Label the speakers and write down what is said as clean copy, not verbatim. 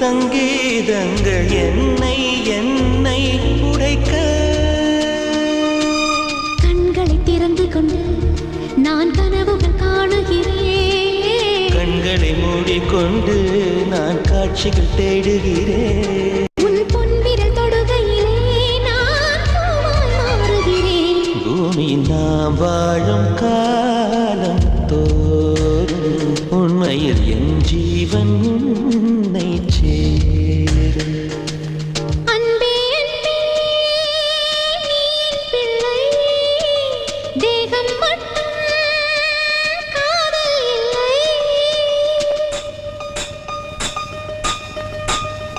Speaker 1: சங்கீதங்கள் என்னை என்னை உடைக்க
Speaker 2: கண்களை திறந்து கொண்டு நான் கனவுகள் காணுகிறேன்
Speaker 1: கண்களை மூடிக்கொண்டு நான் காட்சிகள் தேடுகிறேன்